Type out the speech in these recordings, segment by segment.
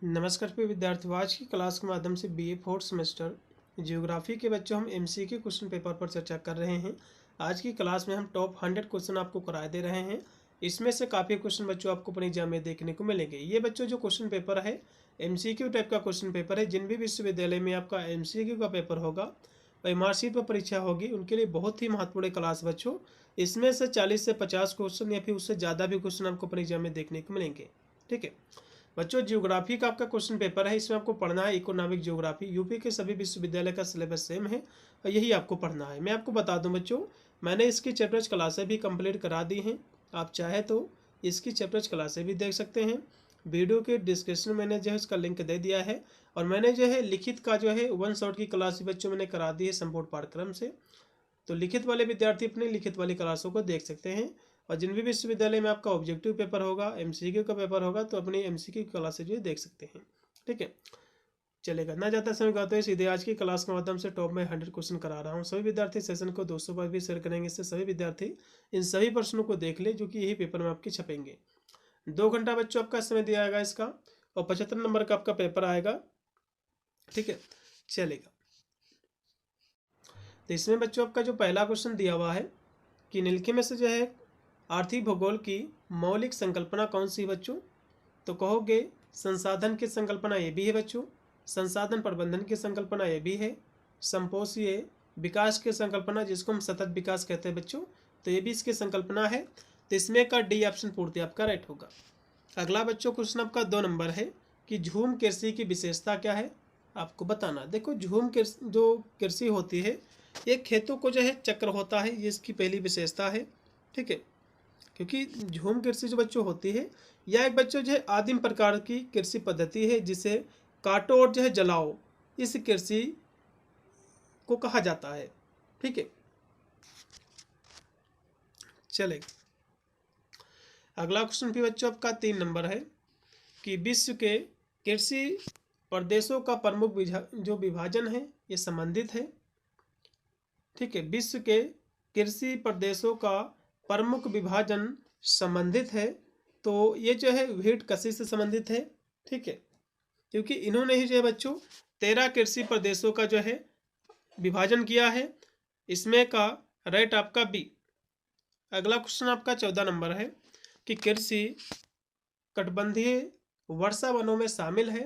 नमस्कार प्रिय विद्यार्थियों, आज की क्लास के माध्यम से बीए फोर्थ सेमेस्टर जियोग्राफी के बच्चों हम एमसीक्यू क्वेश्चन पेपर पर चर्चा कर रहे हैं। आज की क्लास में हम टॉप 100 क्वेश्चन आपको कराए दे रहे हैं। इसमें से काफ़ी क्वेश्चन बच्चों आपको अपने एग्जाम में देखने को मिलेंगे। ये बच्चों जो क्वेश्चन पेपर है एमसीक्यू टाइप का क्वेश्चन पेपर है। जिन भी विश्वविद्यालय में आपका एमसीक्यू का पेपर होगा, मार्कशीट पर परीक्षा होगी, उनके लिए बहुत ही महत्वपूर्ण क्लास बच्चों। इसमें से 40 से 50 क्वेश्चन या फिर उससे ज़्यादा भी क्वेश्चन आपको अपने एग्जाम में देखने को मिलेंगे। ठीक है बच्चों, ज्योग्राफी का आपका क्वेश्चन पेपर है। इसमें आपको पढ़ना है इकोनॉमिक ज्योग्राफी। यूपी के सभी विश्वविद्यालय का सिलेबस सेम है और यही आपको पढ़ना है। मैं आपको बता दूं बच्चों, मैंने इसकी चैप्टर्स क्लासें भी कंप्लीट करा दी हैं। आप चाहे तो इसकी चैप्टर्स क्लासें भी देख सकते हैं। वीडियो के डिस्क्रिप्शन में मैंने जो है इसका लिंक दे दिया है। और मैंने जो है लिखित का जो है 1 शॉट की क्लास भी बच्चों मैंने करा दी है संपूर्ण पाठ्यक्रम से। तो लिखित वाले विद्यार्थी अपने लिखित वाली क्लासों को देख सकते हैं। और जिन भी विश्वविद्यालय में आपका ऑब्जेक्टिव पेपर होगा, एमसीक्यू का पेपर होगा, तो अपनी एमसीक्यू की क्लासेज जो देख सकते हैं। ठीक है, चलेगा। ना ज़्यादा समय गाते हैं, सीधे आज की क्लास के माध्यम से टॉप में 100 क्वेश्चन करा रहा हूँ। सभी विद्यार्थी सेशन को दोस्तों पर भी शेयर करेंगे। इससे सभी विद्यार्थी इन सभी प्रश्नों को देख ले जो कि यही पेपर में आपके छपेंगे। 2 घंटा बच्चों आपका समय दिया जाएगा इसका, और 75 नंबर का आपका पेपर आएगा। ठीक है, चलेगा। तो इसमें बच्चों आपका जो पहला क्वेश्चन दिया हुआ है कि निम्नलिखित में से जो है आर्थिक भूगोल की मौलिक संकल्पना कौन सी है बच्चों? तो कहोगे संसाधन की संकल्पना ये भी है बच्चों, संसाधन प्रबंधन की संकल्पना ये भी है, संपोषीय विकास की संकल्पना जिसको हम सतत विकास कहते हैं बच्चों, तो ये भी इसकी संकल्पना है। तो इसमें का डी ऑप्शन पूर्ति आपका राइट होगा। अगला बच्चों क्वेश्चन आपका 2 नंबर है कि झूम कृषि की विशेषता क्या है, आपको बताना। देखो, झूम कृषि जो कृषि होती है, ये खेतों को जो है चक्र होता है, ये इसकी पहली विशेषता है। ठीक है, क्योंकि झूम कृषि जो बच्चों होती है, यह एक बच्चों जो है आदिम प्रकार की कृषि पद्धति है, जिसे काटो और जो है जलाओ, इस कृषि को कहा जाता है। ठीक है, चलेगा। अगला क्वेश्चन भी बच्चों आपका 3 नंबर है कि विश्व के कृषि प्रदेशों का प्रमुख जो विभाजन है ये संबंधित है। ठीक है, विश्व के कृषि प्रदेशों का प्रमुख विभाजन संबंधित है। तो ये जो है भेड़ कृषि से संबंधित है। ठीक है, क्योंकि इन्होंने ही जो है बच्चों 13 कृषि प्रदेशों का जो है विभाजन किया है। इसमें का राइट आपका बी। अगला क्वेश्चन आपका 14 नंबर है कि कृषि कटिबंधीय वर्षा वनों में शामिल है।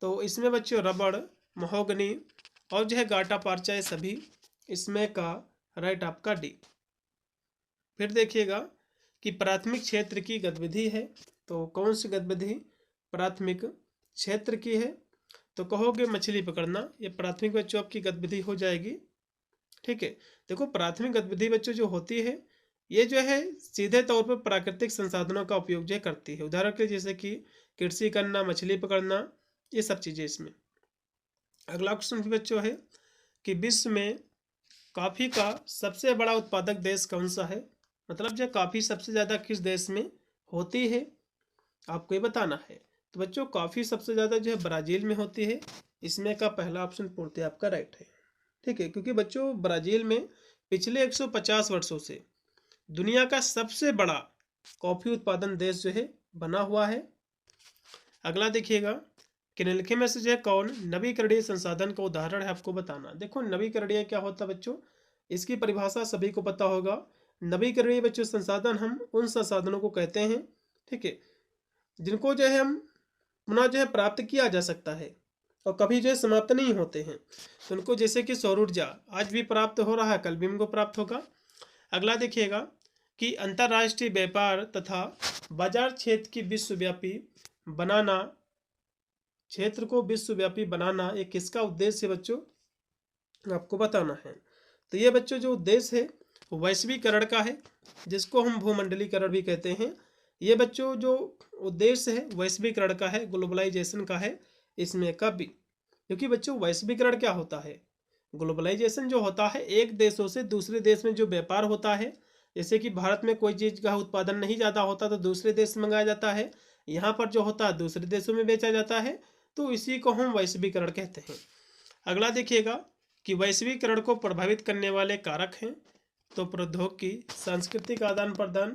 तो इसमें बच्चों रबड़, महोगनी और जो है गाटा पार्चा, ये सभी इसमें का राइट आपका डी। फिर देखिएगा कि प्राथमिक क्षेत्र की गतिविधि है, तो कौन सी गतिविधि प्राथमिक क्षेत्र की है? तो कहोगे मछली पकड़ना, ये प्राथमिक बच्चों आपकी गतिविधि हो जाएगी। ठीक है, देखो प्राथमिक गतिविधि बच्चों जो होती है, ये जो है सीधे तौर पर प्राकृतिक संसाधनों का उपयोग जो करती है। उदाहरण के जैसे कि कृषि करना, मछली पकड़ना, ये सब चीज़ें इसमें। अगला क्वेश्चन भी बच्चों है कि विश्व में कॉफ़ी का सबसे बड़ा उत्पादक देश कौन सा है? मतलब जो कॉफ़ी सबसे ज़्यादा किस देश में होती है, आपको ये बताना है। तो बच्चों कॉफ़ी सबसे ज़्यादा जो है ब्राज़ील में होती है। इसमें का पहला ऑप्शन पूर्ति आपका राइट है। ठीक है, क्योंकि बच्चों ब्राज़ील में पिछले 150 वर्षों से दुनिया का सबसे बड़ा कॉफ़ी उत्पादन देश जो है बना हुआ है। अगला देखिएगा कि निम्नलिखित में से जो है कौन नवीकरणीय संसाधन का उदाहरण है, आपको बताना। देखो नवीकरणीय क्या होता है बच्चों, इसकी परिभाषा सभी को पता होगा। नवीकरणीय बच्चों संसाधन हम उन संसाधनों को कहते हैं, ठीक है, जिनको जो है हम पुनः जो है प्राप्त किया जा सकता है और कभी जो है समाप्त नहीं होते हैं। तो उनको जैसे कि सौर ऊर्जा आज भी प्राप्त हो रहा है, कल भी हमको प्राप्त होगा। अगला देखिएगा कि अंतर्राष्ट्रीय व्यापार तथा बाजार क्षेत्र की विश्वव्यापी बनाना, क्षेत्र को विश्वव्यापी बनाना ये किसका उद्देश्य है बच्चों, आपको बताना है। तो ये बच्चों जो उद्देश्य है वैश्वीकरण का है, जिसको हम भूमंडलीकरण भी कहते हैं। ये बच्चों जो उद्देश्य है वैश्वीकरण का है, ग्लोबलाइजेशन का है। इसमें का भी, क्योंकि बच्चों वैश्वीकरण क्या होता है, ग्लोबलाइजेशन जो होता है एक देशों से दूसरे देश में जो व्यापार होता है। जैसे कि भारत में कोई चीज़ का उत्पादन नहीं ज़्यादा होता तो दूसरे देश से मंगाया जाता है, यहाँ पर जो होता है दूसरे देशों में बेचा जाता है। तो इसी को हम वैश्वीकरण कहते हैं। अगला देखिएगा कि वैश्वीकरण को प्रभावित करने वाले कारक हैं। तो प्रौद्योगिकी, सांस्कृतिक आदान प्रदान,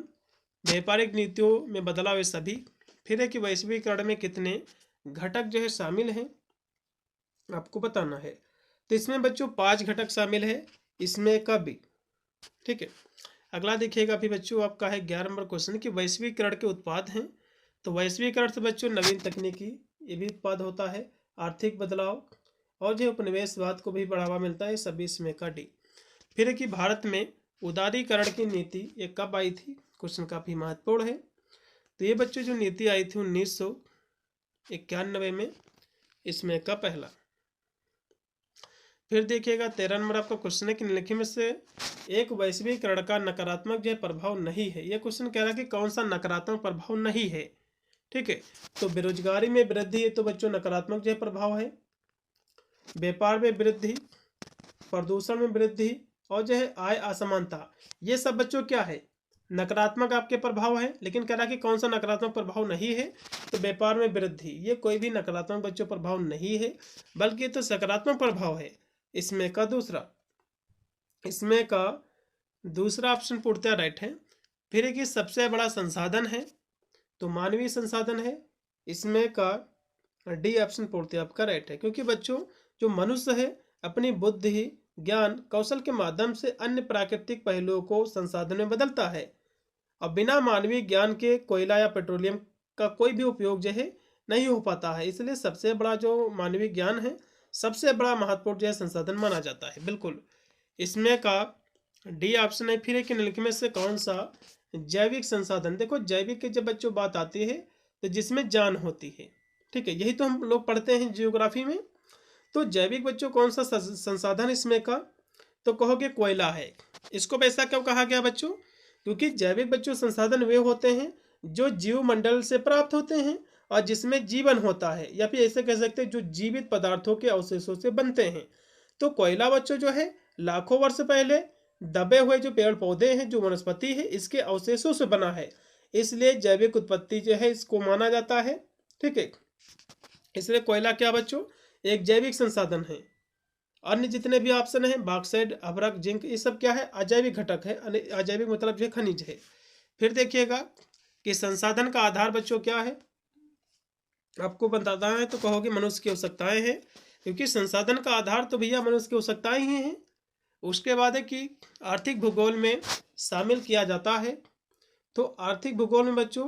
व्यापारिक नीतियों में बदलाव, ये सभी। फिर है कि वैश्वीकरण में कितने घटक जो है शामिल हैं, आपको बताना है। तो इसमें बच्चों 5 घटक शामिल है, इसमें का बी। ठीक है, अगला देखिएगा अभी बच्चों आपका है 11 नंबर क्वेश्चन कि वैश्वीकरण के उत्पाद हैं। तो वैश्वीकरण से बच्चों नवीन तकनीकी ये भी उत्पाद होता है, आर्थिक बदलाव और जो उपनिवेशवाद को भी बढ़ावा मिलता है, सभी इसमें का डी। फिर है कि भारत में उदारीकरण की नीति ये कब आई थी, क्वेश्चन काफ़ी महत्वपूर्ण है। तो ये बच्चों जो नीति आई थी 1991 में, इसमें का पहला। फिर देखिएगा 13 नंबर आपका क्वेश्चन है कि निम्नलिखित में से एक वैश्वीकरण का नकारात्मक जो प्रभाव नहीं है। ये क्वेश्चन कह रहा है कि कौन सा नकारात्मक प्रभाव नहीं है। ठीक है, तो बेरोजगारी में वृद्धि ये तो बच्चों नकारात्मक जो प्रभाव है, व्यापार में वृद्धि, प्रदूषण में वृद्धि और जो है आय असमानता, ये सब बच्चों क्या है, नकारात्मक आपके प्रभाव है। लेकिन कह रहा है कि कौन सा नकारात्मक प्रभाव नहीं है, तो व्यापार में वृद्धि ये कोई भी नकारात्मक बच्चों प्रभाव नहीं है, बल्कि ये तो सकारात्मक प्रभाव है। इसमें का दूसरा ऑप्शन पूर्णतः राइट है। फिर एक सबसे बड़ा संसाधन है, तो मानवीय संसाधन है, इसमें का डी ऑप्शन पूर्णतः आपका राइट है। क्योंकि बच्चों जो मनुष्य है अपनी बुद्धि, ज्ञान, कौशल के माध्यम से अन्य प्राकृतिक पहलुओं को संसाधन में बदलता है, और बिना मानवीय ज्ञान के कोयला या पेट्रोलियम का कोई भी उपयोग जो है नहीं हो पाता है। इसलिए सबसे बड़ा जो मानवीय ज्ञान है, सबसे बड़ा महत्वपूर्ण जो है संसाधन माना जाता है। बिल्कुल, इसमें का डी ऑप्शन है। फिर एक निम्नलिखित में से कौन सा जैविक संसाधन, देखो जैविक की जब बच्चों बात आती है तो जिसमें जान होती है, ठीक है, यही तो हम लोग पढ़ते हैं जियोग्राफी में। तो जैविक बच्चों कौन सा संसाधन इसमें का, तो कहोगे कोयला है। इसको वैसा क्यों कहा गया बच्चों, क्योंकि जैविक बच्चों संसाधन वे होते हैं जो जीवमंडल से प्राप्त होते हैं और जिसमें जीवन होता है, या फिर ऐसे कह सकते हैं जो जीवित पदार्थों के अवशेषों से बनते हैं। तो कोयला बच्चों जो है लाखों वर्ष पहले दबे हुए जो पेड़ पौधे हैं, जो वनस्पति है, इसके अवशेषों से बना है, इसलिए जैविक उत्पत्ति जो है इसको माना जाता है। ठीक है, इसलिए कोयला क्या बच्चों एक जैविक संसाधन है। अन्य जितने भी ऑप्शन हैं बॉक्साइट, अभ्रक, जिंक, ये सब क्या है अजैविक घटक है। अजैविक मतलब जो खनिज है। फिर देखिएगा कि संसाधन का आधार बच्चों क्या है, आपको बताता है तो कहोगे मनुष्य की आवश्यकताएं हैं, क्योंकि संसाधन का आधार तो भैया मनुष्य की आवश्यकताएं ही हैं। उसके बाद है कि आर्थिक भूगोल में शामिल किया जाता है। तो आर्थिक भूगोल में बच्चों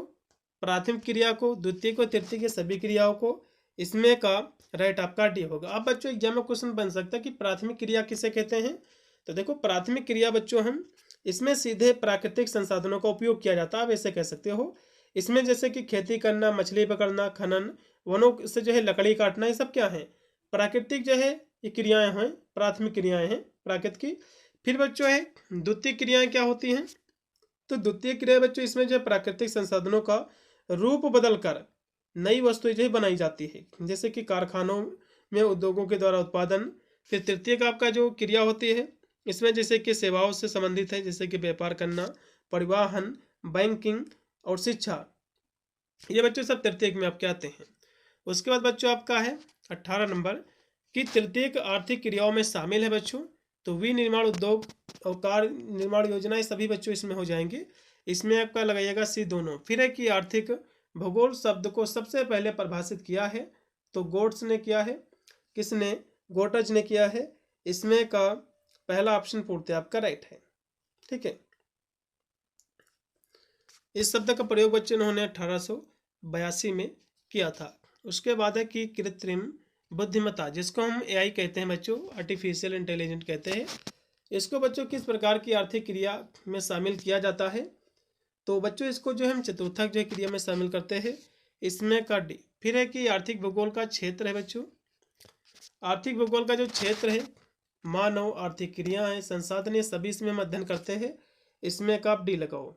प्राथमिक क्रिया को, द्वितीय को, तृतीय की सभी क्रियाओं को, इसमें का राइट आपका डी होगा। अब बच्चों एग्जाम में क्वेश्चन बन सकता है कि प्राथमिक क्रिया किसे कहते हैं। तो देखो प्राथमिक क्रिया बच्चों हम इसमें सीधे प्राकृतिक संसाधनों का उपयोग किया जाता है, आप ऐसे कह सकते हो। इसमें जैसे कि खेती करना, मछली पकड़ना, खनन, वनों से जो है लकड़ी काटना, ये सब क्या है प्राकृतिक जो है ये क्रियाएं हैं, प्राथमिक क्रियाएं हैं प्राकृतिक की। फिर बच्चों है द्वितीय क्रियाएं क्या होती हैं, तो द्वितीय क्रिया बच्चों इसमें जो प्राकृतिक संसाधनों का रूप बदलकर नई वस्तुएं जो है बनाई जाती है, जैसे कि कारखानों में उद्योगों के द्वारा उत्पादन। फिर तृतीय का आपका जो क्रिया होती है इसमें जैसे कि सेवाओं से संबंधित है, जैसे कि व्यापार करना, परिवहन, बैंकिंग और शिक्षा, ये बच्चों सब तृतीयक में आपके आते हैं। उसके बाद बच्चों आपका है 18 नंबर कि तृतीयक आर्थिक क्रियाओं में शामिल है बच्चों, तो विनिर्माण उद्योग और कार निर्माण योजनाएं सभी बच्चों इसमें हो जाएंगे। इसमें आपका लगाइएगा सी दोनों। फिर है कि आर्थिक भूगोल शब्द को सबसे पहले परिभाषित किया है, तो गोट्स ने किया है, किसने, गोटज ने किया है। इसमें का पहला ऑप्शन पूर्णतः आपका राइट है। ठीक है, इस शब्द का प्रयोग बच्चे उन्होंने 1882 में किया था। उसके बाद है कि कृत्रिम बुद्धिमत्ता, जिसको हम एआई कहते हैं बच्चों, आर्टिफिशियल इंटेलिजेंट कहते हैं, इसको बच्चों किस प्रकार की आर्थिक क्रिया में शामिल किया जाता है, तो बच्चों इसको जो हम चतुर्थक जो क्रिया में शामिल करते हैं, इसमें का डी। फिर है कि आर्थिक भूगोल का क्षेत्र है बच्चों, आर्थिक भूगोल का जो क्षेत्र है मानव, आर्थिक क्रियाएं, संसाधन, सभी इसमें हम अध्ययन करते हैं, इसमें का आप डी लगाओ।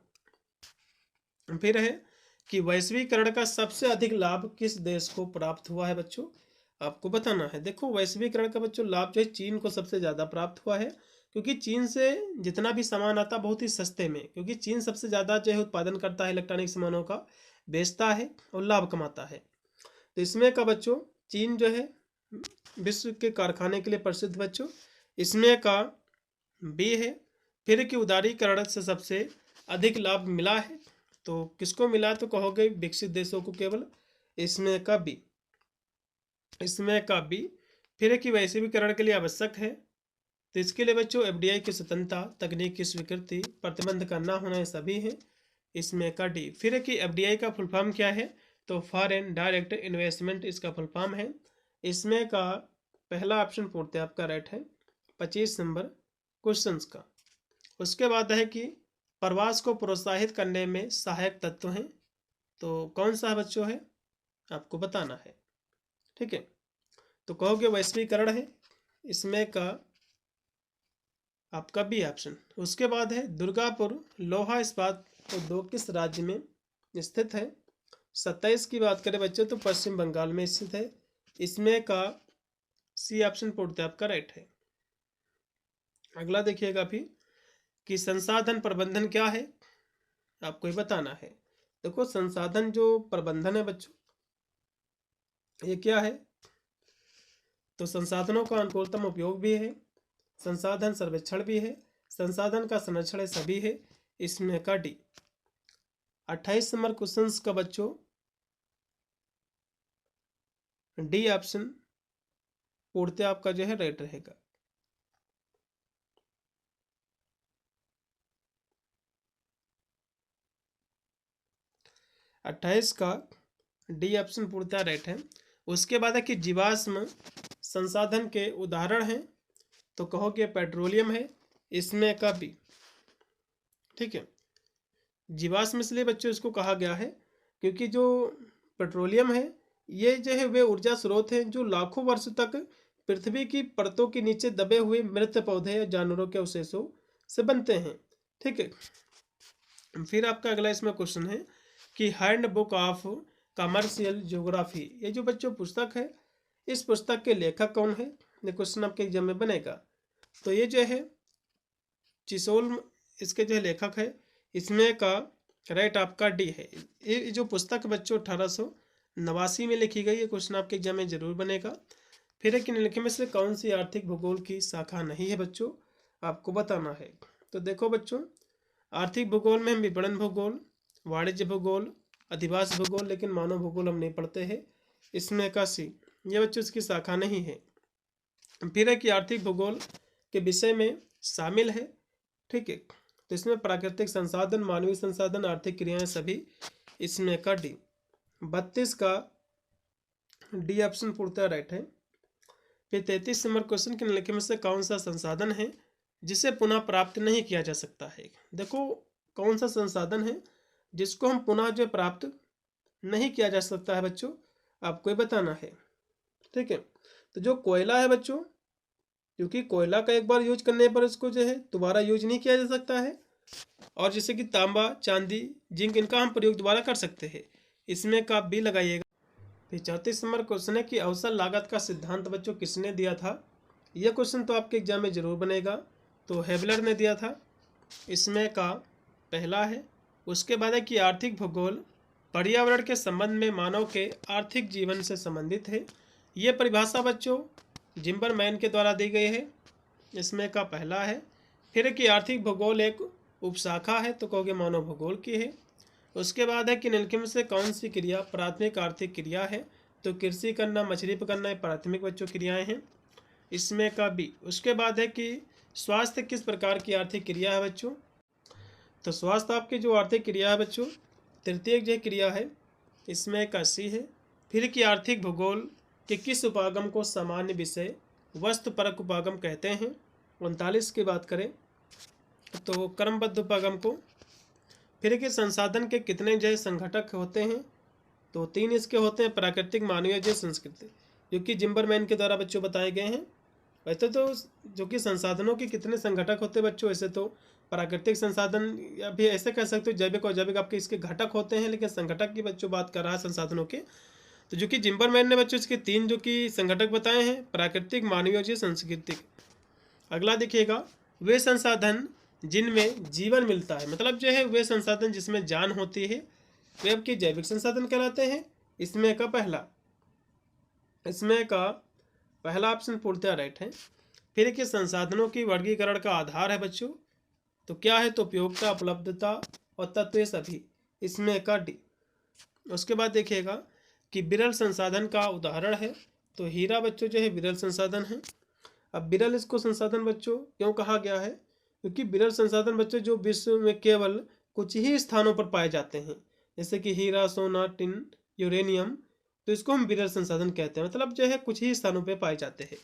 फिर है कि वैश्वीकरण का सबसे अधिक लाभ किस देश को प्राप्त हुआ है बच्चों, आपको बताना है। देखो वैश्वीकरण का बच्चों लाभ जो है चीन को सबसे ज़्यादा प्राप्त हुआ है, क्योंकि चीन से जितना भी सामान आता बहुत ही सस्ते में, क्योंकि चीन सबसे ज़्यादा जो है उत्पादन करता है, इलेक्ट्रॉनिक सामानों का बेचता है और लाभ कमाता है। तो इसमें का बच्चों चीन जो है विश्व के कारखाने के लिए प्रसिद्ध बच्चों, इसमें का बी है। फिर कि उदारीकरण से सबसे अधिक लाभ मिला है, तो किसको मिला, तो कहोगे विकसित देशों को केवल, इसमें का बी। इसमें का बी, फिर है कि वैश्वीकरण के लिए आवश्यक है, तो इसके लिए बच्चों एफडीआई की स्वतंत्रता, तकनीक की स्वीकृति, प्रतिबंध का ना होना, ये सभी है। इसमें का डी, फिर है कि एफडीआई का फुल फॉर्म क्या है, तो फॉरेन डायरेक्ट इन्वेस्टमेंट इसका फुल फॉर्म है। इसमें का पहला ऑप्शन पूर्णतः आपका राइट है 25 नंबर क्वेश्चंस का। उसके बाद है कि प्रवास को प्रोत्साहित करने में सहायक तत्व हैं, तो कौन सा बच्चों है आपको बताना है, ठीक है। तो कहोगे वैश्वीकरण है, इसमें का आपका बी ऑप्शन। उसके बाद है दुर्गापुर लोहा इस्पात उद्योग किस राज्य में स्थित है, 27 की बात करें बच्चों तो पश्चिम बंगाल में स्थित है। इसमें का सी ऑप्शन पूर्णतः आपका राइट है। अगला देखिएगा फिर कि संसाधन प्रबंधन क्या है, आपको ही बताना है। देखो संसाधन जो प्रबंधन है बच्चों, ये क्या है, तो संसाधनों का अनुकूलतम उपयोग भी है, संसाधन सर्वेक्षण भी है, संसाधन का संरक्षण सभी है। इसमें का डी। 28 नंबर क्वेश्चन का बच्चों डी ऑप्शन पूर्णतः आपका जो है राइट रहेगा। अट्ठाईस का डी ऑप्शन पूर्णतः राइट है। उसके बाद है कि जीवाश्म संसाधन के उदाहरण हैं, तो कहोगे पेट्रोलियम है, इसमें का बी, ठीक है। जीवाश्म इसलिए बच्चों इसको कहा गया है क्योंकि जो पेट्रोलियम है ये जो है वे ऊर्जा स्रोत हैं जो लाखों वर्ष तक पृथ्वी की परतों के नीचे दबे हुए मृत पौधे या जानवरों के अवशेषों से बनते हैं, ठीक है। फिर आपका अगला इसमें क्वेश्चन है कि hand book of commercial geography, ये जो बच्चों पुस्तक है, इस पुस्तक के लेखक कौन है, ये क्वेश्चन आपके एग्जाम में बनेगा। तो ये जो है चिसोल इसके जो लेखक है, इसमें का राइट आपका डी है। ये जो पुस्तक बच्चों 1889 में लिखी गई है, क्वेश्चन आपके एग्जाम में जरूर बनेगा। फिर एक निम्नलिखित में से कौन सी आर्थिक भूगोल की शाखा नहीं है बच्चों, आपको बताना है। तो देखो बच्चों आर्थिक भूगोल में हम विपणन भूगोल, वाणिज्य भूगोल, अधिवास भूगोल, लेकिन मानव भूगोल हम नहीं पढ़ते हैं। इसमें का सी, ये बच्चों इसकी शाखा नहीं है। फिर है कि आर्थिक भूगोल के विषय में शामिल है, ठीक है। तो इसमें प्राकृतिक संसाधन, मानवीय संसाधन, आर्थिक क्रियाएं सभी। इसमें का डी। 32 का डी ऑप्शन पूर्णतः राइट है। फिर 33 नंबर क्वेश्चन के निम्नलिखित में से कौन सा संसाधन है जिसे पुनः प्राप्त नहीं किया जा सकता है। देखो कौन सा संसाधन है जिसको हम पुनः जो प्राप्त नहीं किया जा सकता है बच्चों, आपको ये बताना है, ठीक है। तो जो कोयला है बच्चों, क्योंकि कोयला का एक बार यूज करने पर इसको जो है दोबारा यूज नहीं किया जा सकता है, और जैसे कि तांबा, चांदी, जिंक, इनका हम प्रयोग दोबारा कर सकते हैं। इसमें का बी लगाइएगा। फिर 34 नंबर क्वेश्चन है कि अवसर लागत का सिद्धांत बच्चों किसने दिया था। यह क्वेश्चन तो आपके एग्जाम में जरूर बनेगा, तो हेबलर ने दिया था। इसमें का पहला है। उसके बाद है कि आर्थिक भूगोल पर्यावरण के संबंध में मानव के आर्थिक जीवन से संबंधित है। ये परिभाषा बच्चों जिम्बरमैन के द्वारा दी गई है। इसमें का पहला है। फिर कि आर्थिक भूगोल एक उपशाखा है, तो कहोगे मानव भूगोल की है। उसके बाद है कि निम्नलिखित में से कौन सी क्रिया प्राथमिक आर्थिक क्रिया है, तो कृषि करना, मछली पकड़ना, ये प्राथमिक बच्चों क्रियाएं हैं। इसमें का बी। उसके बाद है कि स्वास्थ्य किस प्रकार की आर्थिक क्रिया है बच्चों, तो स्वास्थ्य आपकी जो आर्थिक क्रिया है बच्चों तृतीयक जो क्रिया है। इसमें का सी है। फिर कि आर्थिक भूगोल के किस उपागम को सामान्य विषय वस्तुपरक उपागम कहते हैं। 39 की बात करें तो क्रमबद्ध उपागम को। फिर कि संसाधन के कितने जय संघटक होते हैं, तो 3 इसके होते हैं, प्राकृतिक, मानवीय, जय संस्कृति, जो कि जिम्बरमैन के द्वारा बच्चों बताए गए हैं। वैसे तो जो कि संसाधनों के कितने संघटक होते हैं बच्चों, ऐसे तो प्राकृतिक संसाधन या भी ऐसे कह सकते हो जैविक और जैविक आपके इसके घटक होते हैं, लेकिन संघटक की बच्चों बात कर रहा है संसाधनों के। तो जो कि जिम्बरमैन ने बच्चों इसके 3 जो कि संघटक बताए हैं, प्राकृतिक, मानवीय और सांस्कृतिक। अगला देखिएगा वे संसाधन जिनमें जीवन मिलता है, मतलब जो है वे संसाधन जिसमें जान होती है, वे आपके जैविक संसाधन कहलाते हैं। इसमें का पहला ऑप्शन पूर्णतः राइट है। फिर के संसाधनों की वर्गीकरण का आधार है बच्चों, तो क्या है, तो उपयोगिता, उपलब्धता और तत्व सभी। इसमें का डी। उसके बाद देखिएगा कि विरल संसाधन का उदाहरण है, तो हीरा बच्चों जो है विरल संसाधन है। अब विरल इसको संसाधन बच्चों क्यों कहा गया है, क्योंकि विरल संसाधन बच्चों जो विश्व में केवल कुछ ही स्थानों पर पाए जाते हैं, जैसे कि हीरा, सोना, टिन, यूरेनियम, तो इसको हम विरल संसाधन कहते हैं। मतलब जो है कुछ ही स्थानों पर पाए जाते हैं,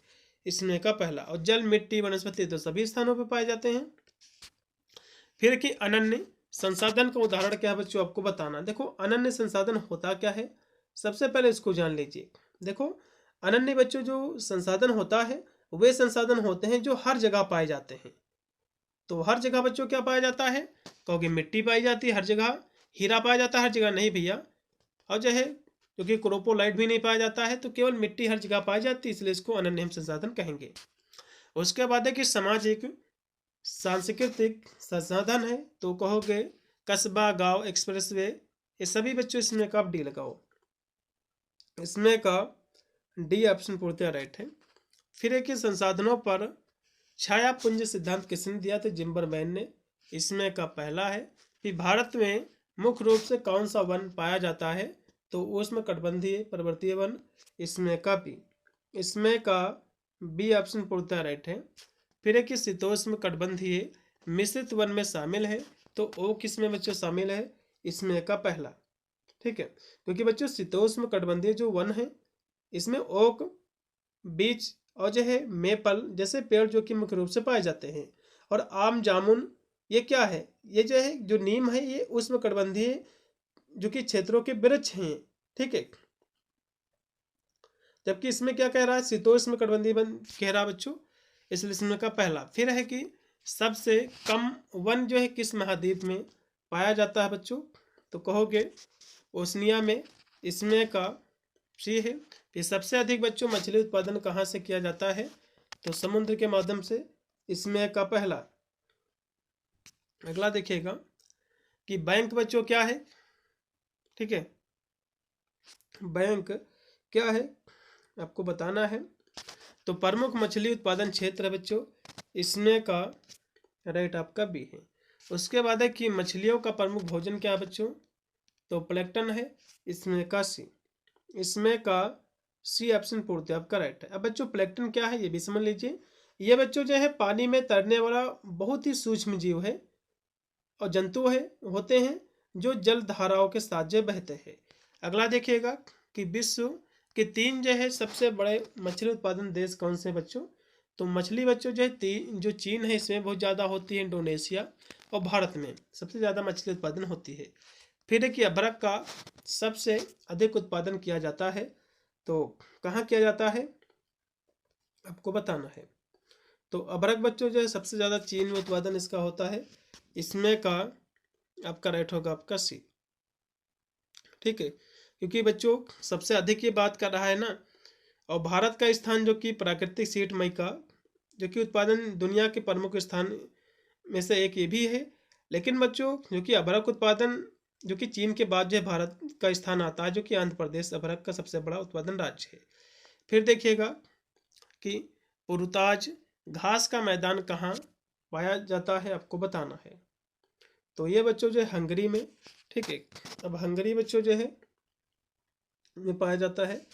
इसमें का पहला। और जल, मिट्टी, वनस्पति तो सभी स्थानों पर पाए जाते हैं। फिर कि अनन्य संसाधन का उदाहरण क्या है बच्चों, आपको बताना। देखो अनन्य संसाधन होता क्या है, सबसे पहले इसको जान लीजिए। देखो अनन्य बच्चों जो संसाधन होता है वे संसाधन होते हैं जो हर जगह पाए जाते हैं। तो हर जगह बच्चों क्या पाया जाता है, कहोगे मिट्टी पाई जाती है हर जगह, हीरा पाया जाता है हर जगह, नहीं भैया। और जो है क्योंकि क्रोपोलाइट भी नहीं पाया जाता है, तो केवल मिट्टी हर जगह पाई जाती है, इसलिए इसको अनन्य हम संसाधन कहेंगे। उसके बाद है कि समाज एक सांस्कृतिक संसाधन है, तो कहोगे कस्बा, गांव, एक्सप्रेसवे, ये सभी बच्चों इसमें का डी लगाओ, इसमें का डी ऑप्शन पूर्णतः राइट है। फिर एक संसाधनों पर छाया पुंज सिद्धांत किसने दिया, तो जिम्बरमैन ने। इसमें का पहला है कि भारत में मुख्य रूप से कौन सा वन पाया जाता है, तो उष्ण कटिबंधीय पर्वतीय वन, इसमें का बी, इसमें का बी ऑप्शन पूर्णतः राइट है। फिर एक शीतोष्ण कटिबंधीय मिश्रित वन में शामिल है, तो ओ किस में बच्चों शामिल है, इसमें का पहला। ठीक है, क्योंकि बच्चों शीतोष्ण कटिबंधीय जो वन है इसमें ओक, बीच और जो है मेपल जैसे पेड़ जो कि मुख्य रूप से पाए जाते हैं। और आम, जामुन, ये क्या है, ये जो है जो नीम है, ये उष्ण कटिबंधीय जो कि क्षेत्रों के वृक्ष हैं। ठीक है, जबकि इसमें क्या कह रहा है, शीतोष्ण कटिबंधीय वन कह रहा है बच्चों, इसलिए इसमें का पहला। फिर है कि सबसे कम वन जो है किस महाद्वीप में पाया जाता है बच्चों, तो कहोगे ओशनिया में, इसमें का सी है। फिर सबसे अधिक बच्चों मछली उत्पादन कहाँ से किया जाता है, तो समुद्र के माध्यम से, इसमें का पहला। अगला देखिएगा कि बैंक बच्चों क्या है। ठीक है, बैंक क्या है आपको बताना है, तो प्रमुख मछली उत्पादन क्षेत्र है बच्चों, इसमें का राइट आपका बी है। उसके बाद है कि मछलियों का प्रमुख भोजन क्या है बच्चों, तो प्लैंकटन है, इसमें का सी, इसमें का सी ऑप्शन पूर्णतः आपका राइट है। अब बच्चों प्लैंकटन क्या है ये भी समझ लीजिए। ये बच्चों जो है पानी में तैरने वाला बहुत ही सूक्ष्म जीव है और जंतु है होते हैं जो जल धाराओं के साथ जो बहते हैं। अगला देखिएगा कि विश्व के 3 जो है सबसे बड़े मछली उत्पादन देश कौन से बच्चों, तो मछली बच्चों जो है जो चीन है इसमें बहुत ज़्यादा होती है, इंडोनेशिया और भारत में सबसे ज़्यादा मछली उत्पादन होती है। फिर है कि अदरक का सबसे अधिक उत्पादन किया जाता है, तो कहाँ किया जाता है आपको बताना है। तो अदरक बच्चों जो है सबसे ज़्यादा चीन में उत्पादन इसका होता है, इसमें का आपका राइट होगा आपका सी। ठीक है, क्योंकि बच्चों सबसे अधिक ये बात कर रहा है ना, और भारत का स्थान जो कि प्राकृतिक सीट मई का जो कि उत्पादन दुनिया के प्रमुख स्थान में से एक ये भी है। लेकिन बच्चों जो कि अदरक उत्पादन जो कि चीन के बाद जो है भारत का स्थान आता है, जो कि आंध्र प्रदेश अदरक का सबसे बड़ा उत्पादन राज्य है। फिर देखिएगा कि पुरुताज घास का मैदान कहाँ पाया जाता है आपको बताना है, तो ये बच्चों जो है हंगरी में। ठीक है, अब हंगरी बच्चों जो है में पाया जाता है,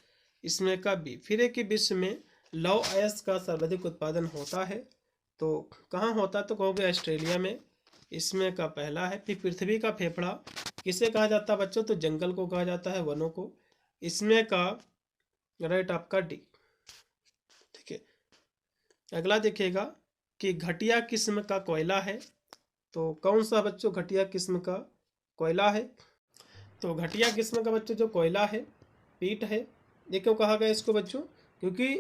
इसमें का बी। फिर है कि विश्व में लौह अयस्क का सर्वाधिक उत्पादन होता है, तो कहाँ होता है, तो कहोगे ऑस्ट्रेलिया में, इसमें का पहला है। फिर पृथ्वी का फेफड़ा किसे कहा जाता है बच्चों, तो जंगल को कहा जाता है, वनों को, इसमें का राइट आपका डी। ठीक है, अगला देखिएगा कि घटिया किस्म का कोयला है, तो कौन सा बच्चों घटिया किस्म का कोयला है, तो घटिया किस्म का बच्चों जो कोयला है पीट है। ये क्यों कहा गया इसको बच्चों, क्योंकि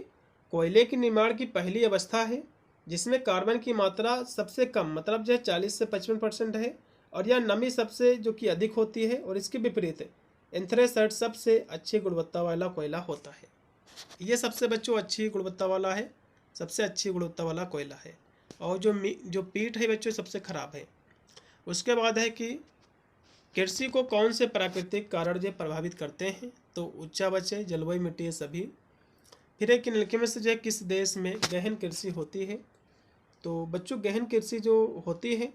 कोयले के निर्माण की पहली अवस्था है जिसमें कार्बन की मात्रा सबसे कम मतलब जो है 40 से 55% है, और यह नमी सबसे जो कि अधिक होती है, और इसके विपरीत एंथ्रेसाइट सबसे अच्छी गुणवत्ता वाला कोयला होता है। ये सबसे बच्चों अच्छी गुणवत्ता वाला है, सबसे अच्छी गुणवत्ता वाला कोयला है, और जो पीट है बच्चों सबसे खराब है। उसके बाद है कि कृषि को कौन से प्राकृतिक कारण जो प्रभावित करते हैं, तो ऊंचा बचे, जलवायु, मिट्टी, ये सभी। फिर एक निम्नलिखित में से जो है किस देश में गहन कृषि होती है, तो बच्चों गहन कृषि जो होती है,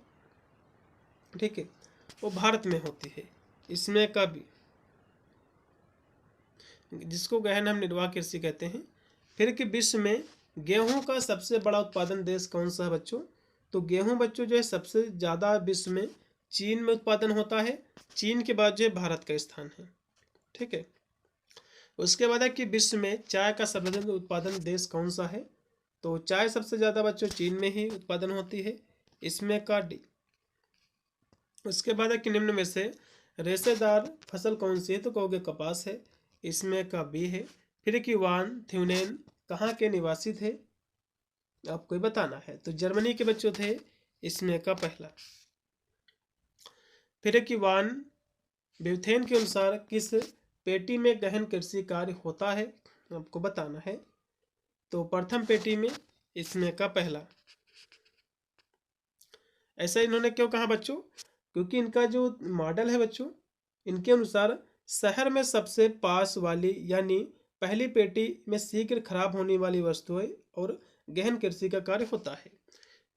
ठीक है, वो भारत में होती है, इसमें का भी, जिसको गहन हम निर्वाह कृषि कहते हैं, फिर कि विश्व में गेहूं का सबसे बड़ा उत्पादन देश कौन सा है बच्चों? तो गेहूं बच्चों जो है सबसे ज़्यादा विश्व में चीन में उत्पादन होता है। चीन के बाद जो है भारत का स्थान है। ठीक है। उसके बाद है कि विश्व में चाय का सर्वाधिक उत्पादन देश कौन सा है? तो चाय सबसे ज़्यादा बच्चों चीन में ही उत्पादन होती है। इसमें का डी। उसके बाद है कि निम्न में से रेशेदार फसल कौन सी है? तो कहोगे कपास है। इसमें का बी है। फिर कि वान थ्यूनेन कहाँ के निवासी थे? आपको ही बताना है। तो जर्मनी के बच्चों थे। इसमें का पहला। फिर कि वान ब्यूथेन के अनुसार किस पेटी में गहन कृषि कार्य होता है? आपको बताना है। तो प्रथम पेटी में। इसमें का पहला। ऐसा इन्होंने क्यों कहा बच्चों? क्योंकि इनका जो मॉडल है बच्चों, इनके अनुसार शहर में सबसे पास वाली यानी पहली पेटी में शीघ्र खराब होने वाली वस्तुएं और गहन कृषि का कार्य होता है।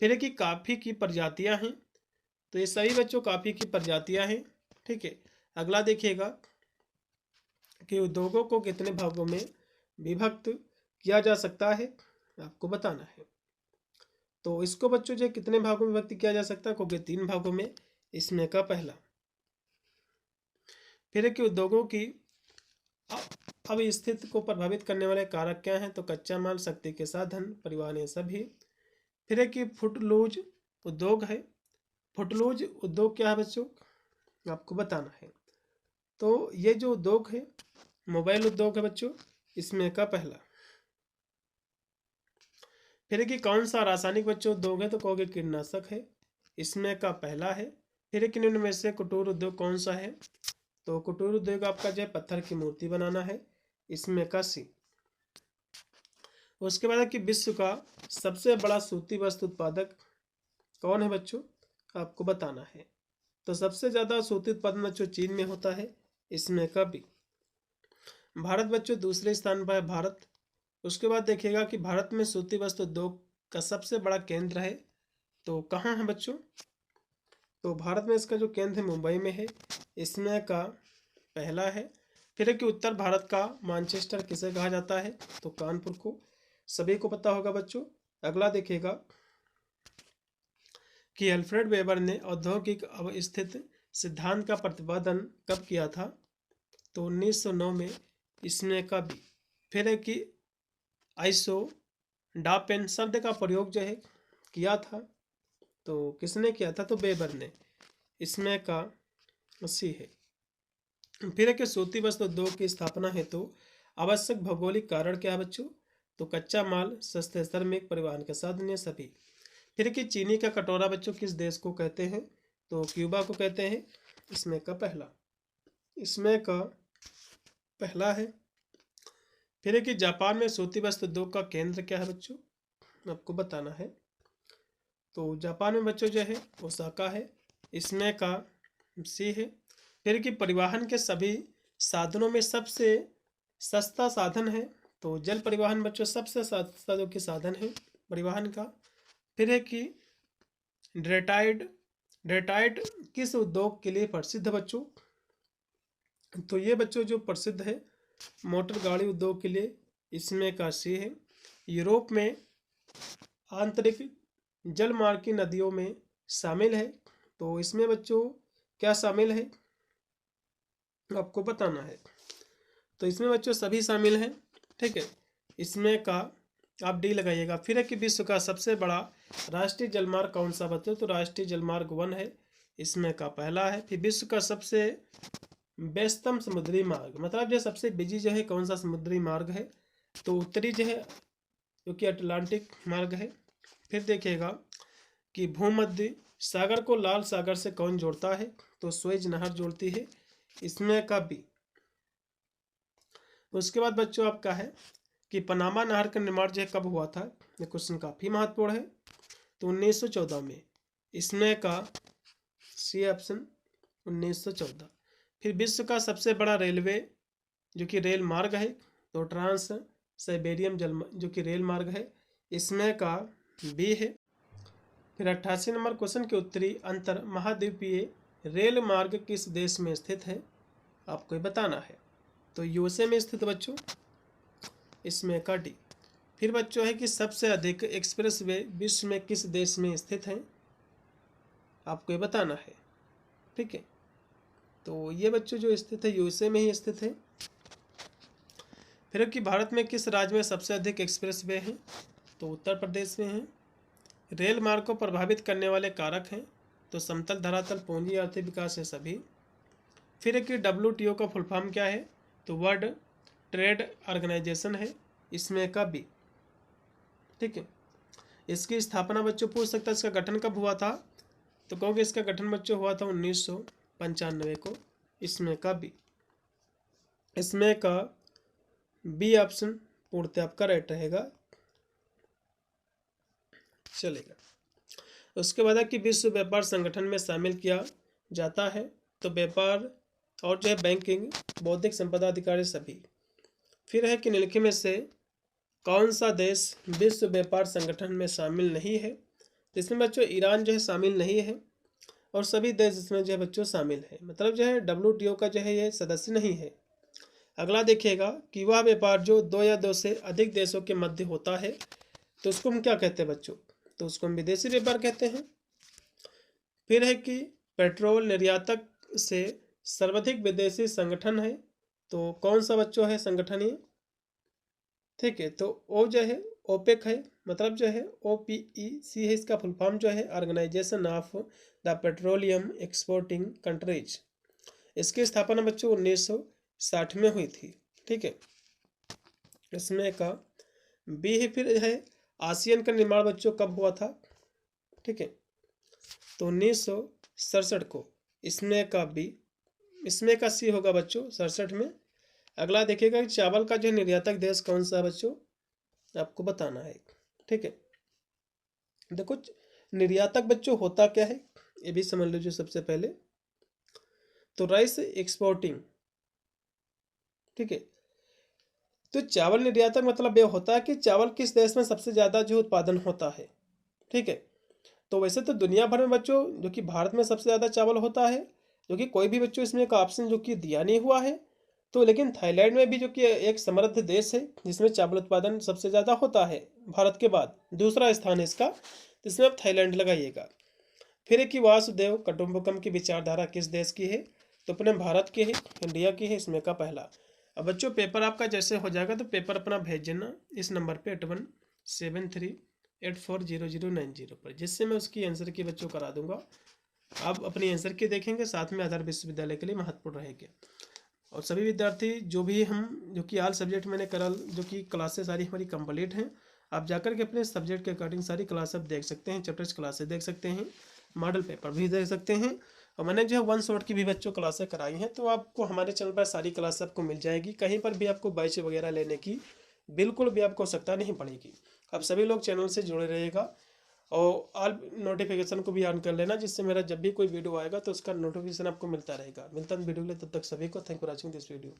फिर कि कॉफी की प्रजातियां हैं। तो ये सभी बच्चों कॉफी की प्रजातियां हैं। ठीक है। अगला देखिएगा कि उद्योगों को कितने भागों में विभक्त किया जा सकता है? आपको बताना है। तो इसको बच्चों जो कितने भागों में विभक्त किया जा सकता है? क्योंकि 3 भागों में। इसमें का पहला। फिर कि उद्योगों की अब स्थिति को प्रभावित करने वाले कारक क्या हैं? तो कच्चा माल, शक्ति के साधन, परिवहन, ये सभी। फिर है कि फुटलूज उद्योग है। फुटलूज उद्योग क्या है बच्चों? आपको बताना है। तो ये जो उद्योग है मोबाइल उद्योग है बच्चों। इसमें का पहला। फिर कि कौन सा रासायनिक बच्चों उद्योग है? तो कहोगे कीटनाशक है। इसमें का पहला है। फिर कि निम्न में से कुटीर उद्योग कौन सा है? तो कुटीर उद्योग आपका जो है पत्थर की मूर्ति बनाना है। इसमें का सी। उसके बाद है कि विश्व का सबसे बड़ा सूती वस्त्र उत्पादक कौन है बच्चों? आपको बताना है। तो सबसे ज़्यादा सूती उत्पादन बच्चों चीन में होता है। इसमें का बी। भारत बच्चों दूसरे स्थान पर है भारत। उसके बाद देखिएगा कि भारत में सूती वस्त्र उद्योग का सबसे बड़ा केंद्र है। तो कहाँ है बच्चों? तो भारत में इसका जो केंद्र है मुंबई में है। इसमें का पहला है। फिर है कि उत्तर भारत का मैनचेस्टर किसे कहा जाता है? तो कानपुर को। सभी को पता होगा बच्चों। अगला देखिएगा कि अल्फ्रेड वेबर ने औद्योगिक अवस्थित सिद्धांत का प्रतिपादन कब किया था? तो 1909 में। इसमें का बी। फिर है कि आइसो डापेन शब्द का प्रयोग जो है किया था। तो किसने किया था? तो वेबर ने। इसमें का सी है। फिर है कि सूती वस्त्र उद्योग की स्थापना हेतु आवश्यक भौगोलिक कारण क्या है बच्चों? तो कच्चा माल, सस्ते श्रमिक, परिवहन के साधन, ये सभी। फिर कि चीनी का कटोरा बच्चों किस देश को कहते हैं? तो क्यूबा को कहते हैं। इसमें का पहला। इसमें का पहला है। फिर है कि जापान में सूती वस्त्र उद्योग का केंद्र क्या है बच्चों? आपको बताना है। तो जापान में बच्चों जो है ओसाका है। इसमें का सी है। फिर कि परिवहन के सभी साधनों में सबसे सस्ता साधन है। तो जल परिवहन बच्चों सबसे सस्ता जो कि साधन है परिवहन का। फिर है कि डेट्राइट डेट्राइट किस उद्योग के लिए प्रसिद्ध है बच्चों? तो ये बच्चों जो प्रसिद्ध है मोटर गाड़ी उद्योग के लिए। इसमें का सी है। यूरोप में आंतरिक जल मार्ग की नदियों में शामिल है। तो इसमें बच्चों क्या शामिल है? आपको बताना है। तो इसमें बच्चों सभी शामिल हैं। ठीक है। इसमें का आप डी लगाइएगा। फिर है कि विश्व का सबसे बड़ा राष्ट्रीय जलमार्ग कौन सा बच्चों? तो राष्ट्रीय जलमार्ग 1 है। इसमें का पहला है। फिर विश्व का सबसे व्यस्तम समुद्री मार्ग मतलब जो सबसे बिजी जो है कौन सा समुद्री मार्ग है? तो उत्तरी जो है जो कि अटलांटिक मार्ग है। फिर देखिएगा कि भूमध्य सागर को लाल सागर से कौन जोड़ता है? तो स्वेज नहर जोड़ती है। इसमें का बी। उसके बाद बच्चों आपका है कि पनामा नहर का निर्माण जो है कब हुआ था? ये क्वेश्चन काफ़ी महत्वपूर्ण है। तो 1914 में। इसमें का सी ऑप्शन 1914। फिर विश्व का सबसे बड़ा रेलवे जो कि रेल मार्ग है तो ट्रांस साइबेरियन जल जो कि रेल मार्ग है। इसमें का बी है। फिर 88 नंबर क्वेश्चन के उत्तरी अंतर महाद्वीपीय रेल मार्ग किस देश में स्थित है? आपको बताना है। तो यूएसए में स्थित बच्चों। इसमें का डी। फिर बच्चों है कि सबसे अधिक एक्सप्रेस वे विश्व में किस देश में स्थित हैं, आपको ये बताना है। ठीक है, तो ये बच्चों जो स्थित है यूएसए में ही स्थित है। फिर कि भारत में किस राज्य में सबसे अधिक एक्सप्रेस वे हैं, तो उत्तर प्रदेश में हैं। रेल मार्ग को प्रभावित करने वाले कारक हैं, तो समतल धरातल, पूंजी, आर्थिक विकास है सभी। फिर कि WTO का फुल फॉर्म क्या है, तो वर्ल्ड ट्रेड ऑर्गेनाइजेशन है, इसमें का बी। ठीक है, इसकी स्थापना बच्चों पूछ सकता है इसका गठन कब हुआ था, तो कहोगे इसका गठन बच्चों हुआ था 1995 को, इसमें का बी। इसमें का बी ऑप्शन पूर्णतः आपका राइट रहेगा। चलेगा। उसके बाद है कि विश्व व्यापार संगठन में शामिल किया जाता है, तो व्यापार और जो है बैंकिंग, बौद्धिक संपदा अधिकारी सभी। फिर है कि निम्नलिखित में से कौन सा देश विश्व व्यापार संगठन में शामिल नहीं है, जिसमें बच्चों ईरान जो है शामिल नहीं है, और सभी देश इसमें जो है बच्चों शामिल है, मतलब जो है WTO का जो है ये सदस्य नहीं है। अगला देखिएगा कि वह व्यापार जो 2 या 2 से अधिक देशों के मध्य होता है, तो उसको हम क्या कहते हैं बच्चों, तो उसको हम विदेशी व्यापार कहते हैं। फिर है कि पेट्रोल निर्यातक से सर्वाधिक विदेशी संगठन है, तो कौन सा बच्चों है संगठन ये, ठीक है, तो ओ जो है ओपेक है, मतलब जो है OPEC है, इसका फुल फॉर्म जो है Organization of the Petroleum Exporting Countries. इसकी स्थापना बच्चों 1960 में हुई थी। ठीक है, इसमें का बी है। फिर है आसियान का निर्माण बच्चों कब हुआ था, ठीक है, तो 1967 को, इसमें का बी। इसमें का सी होगा बच्चों 67 में। अगला देखिएगा कि चावल का जो निर्यातक देश कौन सा है बच्चों, आपको बताना है। ठीक है, देखो निर्यातक बच्चों होता क्या है ये भी समझ लीजिए सबसे पहले, तो राइस एक्सपोर्टिंग। ठीक है, तो चावल निर्यातक मतलब यह होता है कि चावल किस देश में सबसे ज़्यादा जो उत्पादन होता है। ठीक है, तो वैसे तो दुनिया भर में बच्चों जो कि भारत में सबसे ज़्यादा चावल होता है, जो कि कोई भी बच्चों इसमें एक ऑप्शन जो कि दिया नहीं हुआ है, तो लेकिन थाईलैंड में भी जो कि एक समृद्ध देश है जिसमें चावल उत्पादन सबसे ज़्यादा होता है भारत के बाद, दूसरा स्थान है इसका, इसमें आप थाईलैंड लगाइएगा। फिर है कि वासुदेव कुटुंबकम की विचारधारा किस देश की है, तो अपने भारत की है, इंडिया की है, इसमें का पहला। अब बच्चों पेपर आपका जैसे हो जाएगा तो पेपर अपना भेज देना इस नंबर पे 8173840090 पर, जिससे मैं उसकी आंसर की बच्चों करा दूंगा। आप अपनी आंसर की देखेंगे, साथ में आधार विश्वविद्यालय के लिए महत्वपूर्ण रहेगा। और सभी विद्यार्थी जो भी हम जो कि आल सब्जेक्ट मैंने करा, जो कि क्लासेस सारी हमारी कंप्लीट हैं, आप जाकर के अपने सब्जेक्ट के अकॉर्डिंग सारी क्लास आप देख सकते हैं, चैप्टर्स क्लासेस देख सकते हैं, मॉडल पेपर भी देख सकते हैं। और मैंने जो है 1 शॉट की भी बच्चों क्लासें कराई हैं, तो आपको हमारे चैनल पर सारी क्लास आपको मिल जाएगी, कहीं पर भी आपको बैच वगैरह लेने की बिल्कुल भी आपको आवश्यकता नहीं पड़ेगी। आप सभी लोग चैनल से जुड़े रहिएगा और ऑल नोटिफिकेशन को भी ऑन कर लेना, जिससे मेरा जब भी कोई वीडियो आएगा तो उसका नोटिफिकेशन आपको मिलता रहेगा। मिलता है वीडियो के लिए, तब तक सभी को thank you for watching this video.